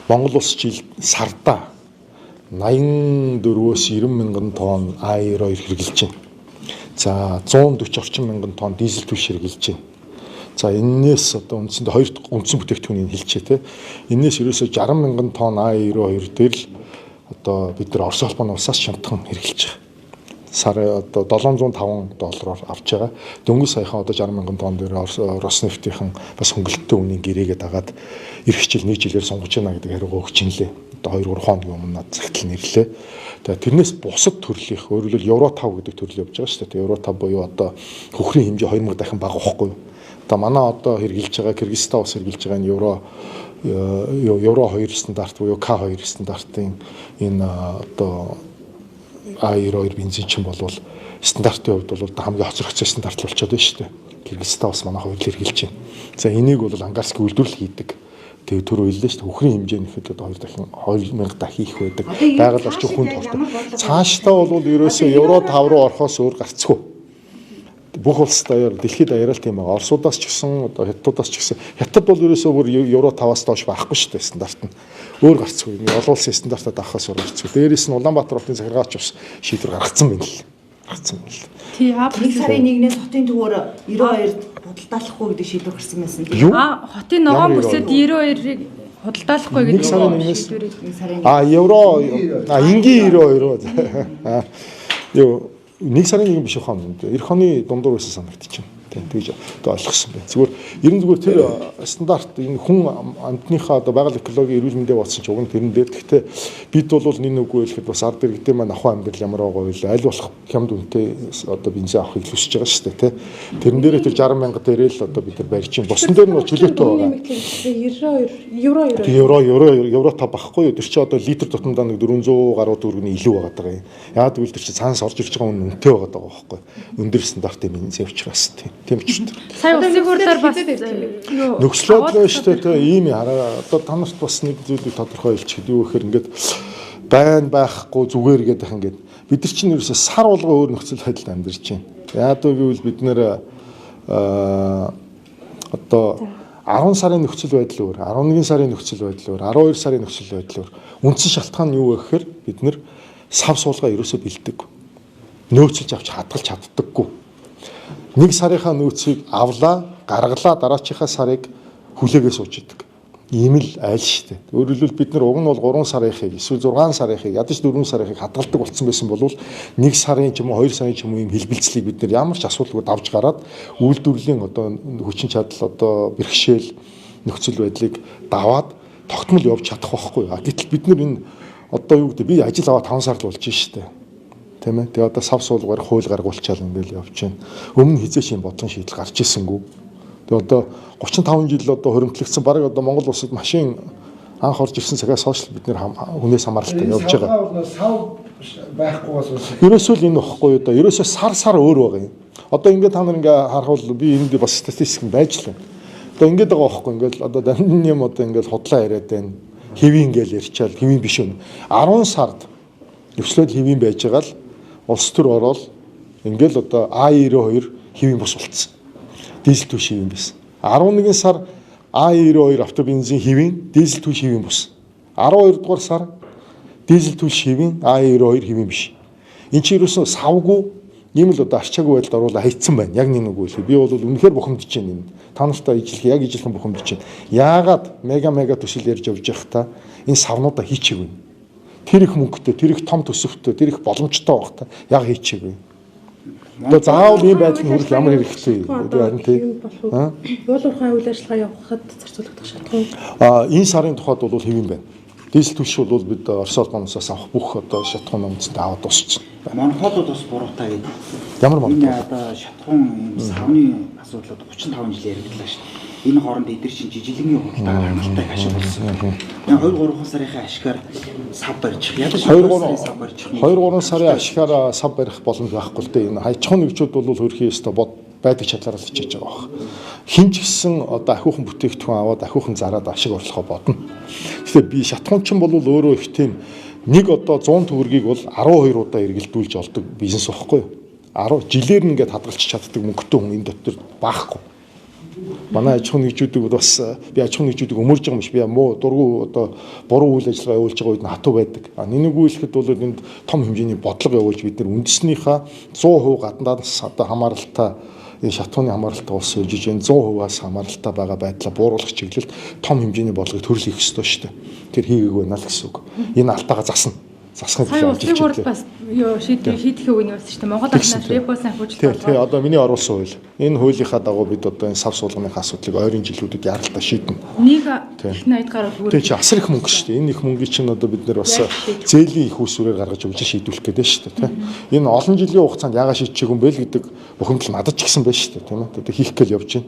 Монгол улс жил сарда 84-өөс 90 мянган тонн А92 хэрэгжилж байна. За 140 орчим мянган тонн дизель түлш хэрэгжилж байна. За энээс одоо үндсэндээ хоёр үндсэн бүтээгдэхүүнийг хэлчихэ те. Энээс ерөөсөө 60 мянган тонн А92 дээр л одоо бид нар Орос улбаны улсаас шимтхан хэрэгжилж байгаа. Сар одоо $705 авч байгаа. Дөнгөж саяхан одоо 60 мянган тонн дээр Роснефтийн бас хөнгөлөлттэй үнийн гэрээгээ дагаад эх хичээл нэг жилээр сонгож байна гэдэг хариугаа өгч ин лээ. Одоо 2-3 хоногийн өмнө над цагтл нэрлээ. Тэгээ тэрнээс бусад төрлийнх өөрөлдөл Евро 5 гэдэг төрлөө явж байгаа шүү дээ. Евро 5 буюу одоо хөхрийн хэмжээ 2000 дахин бага واخгүй. Одоо манай одоо хэрэгжилж байгаа Кыргызстан ус хэрэгжилж байгаа энэ Евро 2 стандарт буюу К2 стандартын энэ одоо А92 бензин чинь болвол стандартын хувьд бол хамгийн хоцрогцсон стандарт болчиход байна шүү дээ. Кыргызстан бас манай хувьд хэрэгжилж байна. За энийг бол ангаарлах үйлдвэрлэл хийдэг. Тэгээ түр үйлдэл шүү дээ. Хөхрийн хэмжээ нь ихэд одоо 2 дахин 2000 дахин их байдаг. Байгаль орчин хүнд ордог. Цаашдаа бол ерөөсөө Евро 5 руу орохоос өөр гарцгүй. Бүх улс даяар дэлхийд даяараа л тийм байгаа. Оросудаас ч гэсэн одоо Хятадудаас ч гэсэн Хятад бол ерөөсөө бүр Евро 5-аас доош байхгүй шүү дээ стандарт нь. Өөр гарцгүй. Олон улсын стандартад авахаас өөр гарцгүй. Дээрээс нь Улаанбаатар хотын захиргаач бас шийдвэр гаргацсан байна л. Тий, нэг сарын 1-ээс хотын төвөөр 92-д худалдаалахгүй гэдэг шийдвэр гарсан байсан. Хотын ногоон бүсэд 92-ыг худалдаалахгүй гэдэг шийдвэр. Евро энгийн 92. Юу нэг сарын 1 биш ухаан. Эх оны дундуур байсан санагдчих. Тэгж одоо ойлгосон байна. Зүгээр тэр стандарт энэ хүн амьтныхаа одоо байгаль экологийн эрүүл мэндийг бодсон ч уг нь тэрэн дээр. Гэхдээ бид бол нэг үгүй хэлэхэд бас ард иргэдээ маань ахуй амьдрал ямар байгаа вэ? Аль болох хямд үнэтэй одоо бензин авахыг хүсэж байгаа шүү дээ, тэ. Тэрэн дээрээ тэр 60 мянга дээрээ л одоо бид нар барьж чинь. Босон дээр нь чөлөөтэй байгаа. Евро 5 багхгүй юу? Тэр чинь одоо литр тутамдаа нэг 400 гаруй төгрөгийн илүү байгаа даа юм. Яагаад гэвэл тэр чинь цаанаас орж ирж байгаа үнэ үнэтэй байгаа даа байхгүй. Өндөр стандартын бензин учраас тийм. Тийм ч үү. Сая улсын хурлаар бас нөхцөл байдал шүү дээ. Ийм хараа одоо та нарт бас нэг зүйлийг тодорхой хэлчихэхэд юу гэхээр ингээд байн байхгүй зүгээр гэдэг ингээд бид нар чинь ерөөсөө сар болго өөр нөхцөл байдалд амьдарч байна. Яагаад гэвэл бид нэр одоо 10 сарын нөхцөл байдал өөр, 11 сарын нөхцөл байдал өөр, 12 сарын нөхцөл байдал өөр. Үндсэн шалтгаан нь юу вэ гэхээр бид нэр сав суулгаа ерөөсөө бэлддэг. Нөөцлж авч хадгалж чаддаггүй. Нэг сарынхаа нөөцийг авлаа, гаргалаа, дараачихаа сарыг хүлээгээ суучдаг. Ийм л айл штэ. Өөрөлдвөл бид нар уг нь бол 3 сарынхыг, эсвэл 6 сарынхыг, ядаж 4 сарынхыг хадгалдаг болсон байсан бол 1 сарын ч юм уу 2 сарын ч юм уу ийм хэлбэлцлийг бид нар ямар ч асуудалгүй давж гараад үйлдвэрлэлийн одоо хүчин чадал одоо бэрхшээл нөхцөл байдлыг даваад тогтмол явж чадах байхгүй. Гэтэл бид нар энэ одоо юу гэдэг би ажил аваад 5 сард болж штэ. Тийм ээ. Тэгээ одоо сав суулгаар хууль гаргуулчаал ингээл явж байна. Өмнө хизээш юм бодлон шийдэл гарч ирсэнгүү. Тэгээ одоо 35 жил одоо хоримтлагдсан баг одоо Монгол улсад машин анх орж ирсэн цагаас хойш бид нэр хүнээс хамааралтай явж байгаа. Сав байхгүй бас ерөөсөө л энэ واخгүй юу да. Ерөөсөө сар өөр байгаа юм. Одоо ингээд та нар ингээ харахвал би энд бас статистик байж л байна. Одоо ингээд байгаа واخгүй ингээл одоо данны юм одоо ингээл худлаа яриад байна. Хэвийн ингээл ярьчаал хэвийн биш үү. 10 сард нөхцөлөд хэвийн байж байгаа л улс төр ороод ингээл одоо А92 хэвийн бус болцсон. Дизель түвш хэвийн байсан. 11 сар А92 автобензин хэвийн, дизель түвш хэвийн бус. 12 дугаар сар дизель түвш хэвийн, А92 хэвийн биш. Энд чинь юусэн савгүй ийм л одоо арчаагүй байдалд оруулаа хайцсан байна. Яг нэг үгүй л. Би бол үнэхээр бухимдж байна энэ. Та нартай яг ижилхэн бухимдж байна. Яагаад мега төсөл ярьж явж явах та энэ савнуудаа хийчихэв. Тэр их мөнгөтэй, тэр их том төсөвтэй, тэр их боломжтой байх та яг хийчихэв. Одоо заавал ийм байдал нь хүрэх ямар хэрэгтэй харин тийм. Уулуурхай үйл ажиллагаа явахад зарцуулагдах шалтгаан. Энэ сарын тухайд бол хэвэн байна. Дизель түвш бол бид Орос улсаас авах бүх одоо шатхуун үндэстэд аваад дуусчихсан. Монголд бас буруутай гэдэг. Ямар монголтой? Энэ одоо шатхуун савны асуудлууд 35 жил яригдлаа шүү дээ. Энэ хооронд эдгээр чинь жижиглэнгийн худалдаа хангалттай ашиг болсон. 2-3 сарын ашигаар сав барьчих. Ядаж 2-3 сав барьчих. 2-3 сарын ашигаар сав барих боломж байхгүй л дээ. Энэ хайчхан нэгжүүд бол хөрхийн өстө байдаг чадлаараа л хичээж байгаа баг. Хин ч гэсэн одоо ахиухан бүтээгдэхүүн аваад ахиухан зараад ашиг орлохоо бодно. Тэгэхээр би шатхуунчин бол өөрөө их тийм нэг одоо 100 төгрөгийг бол 12 удаа эргэлдүүлж олдог бизнес واخгүй юу? 10 жилээр нь ингээд хадгалж чаддаг мөнгөтэй хүн энэ дотор баахгүй. Манай аж ахуйн нэгжүүдийг бас би аж ахуйн нэгжүүдийг өмөрж байгаа юм биш. Би муу дургу одоо буруу үйл ажиллагаа явуулж байгаа үед нь хатуу байдаг. Нэггүй хэлэхэд бол энд том хэмжээний бодлого явуулж бид нар үндэснийхээ 100% гаднаас одоо хамааралтай энэ шатууны хамааралтай улс үжиж энэ 100%-аас хамааралтай байгаа байдлаа бууруулах чиглэлд том хэмжээний бодлогыг төрөл хийх ёстой шүү дээ. Тэр хийгээгүй байна л гэсэн үг. Энэ алтаагаа засна. Засахын Сая улсын хурлд бас юу шийдэх үгний болсон шүү дээ. Монгол улсаас репосын хөгжил тий одоо миний оруулсан хууль. Энэ хуулийнхаа дагуу бид одоо энэ сав суулганыхаа асуудлыг ойрын жилүүдэд яралтай шийднэ. нэг их 80 гаруй төгрөг. Тэг чи асар их мөнгө шүү дээ. Энэ их мөнгийг чинь одоо бид нэр бас зээлийн их усүрээр гаргаж өгч шийдвэрлэх гэдэг шүү дээ, тий. Энэ олон жилийн хугацаанд яагаад шийдчихээг юм бэ л гэдэг бухимдал надад ч гэсэн байна шүү дээ, тийм ээ. Одоо хийх гээл явж байна.